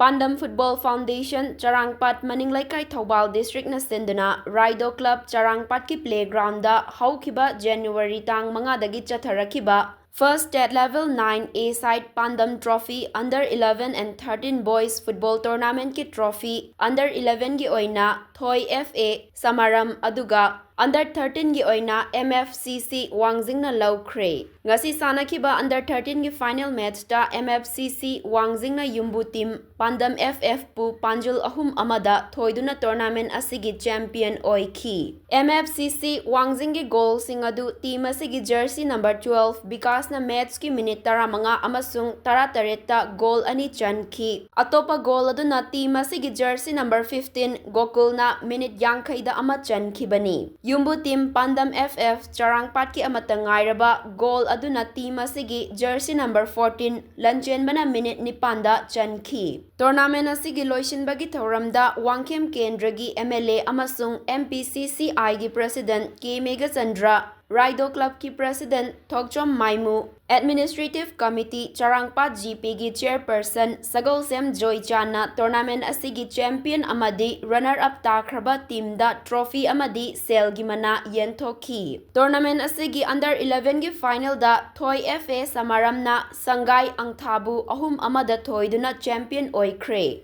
Pandam Football Foundation, Charangpat Maninglaikai Thobal District na sinduna, Raido Club Charangpat ki playground da haukiba January tang mga dagi chatharakiba First State Level 9A Side Pandam Trophy Under 11 and 13 Boys Football Tournament ki trophy Under 11 gi oina Thoi FA Samaram aduga Under 13 gi oina MFCC Wangjing na LOISINKHRE. Ngasi sanakiba Under 13 gi final match ta MFCC Wangjing na Yumbu team Pandam FF pu Panjul ahum amada thoiduna tournament asigi champion oiki. MFCC Wangjing gi goal singadu team asigi jersey number 12 because na match ki minute tara mga amasung tara tareta goal ani chanki. Atopa goal aduna team asigi jersey number 15 Gokul na minute yangkai da ama chanki bani. Yumbu team Pandam FF Charangpat ki amatangay raba goal aduna team asigi jersey number 14 lanchen bana minute ni panda chanki. Tournament asigi loisinba gi thoramda Wangkhem Kendragi MLA amasung MPCCI gi President K Megachandra Raido Club ki President Thokchom Maimu, Administrative Committee Charangpat GP gi Chairperson Sagolsem Joychana tournament asigi champion amadi runner-up takraba team da trophy amadi sel gi mana yentoki. Tournament asigi under 11 gi final da Thoi FA Samaram na Sangai Angthabu ahum amada thoiduna champion oikre.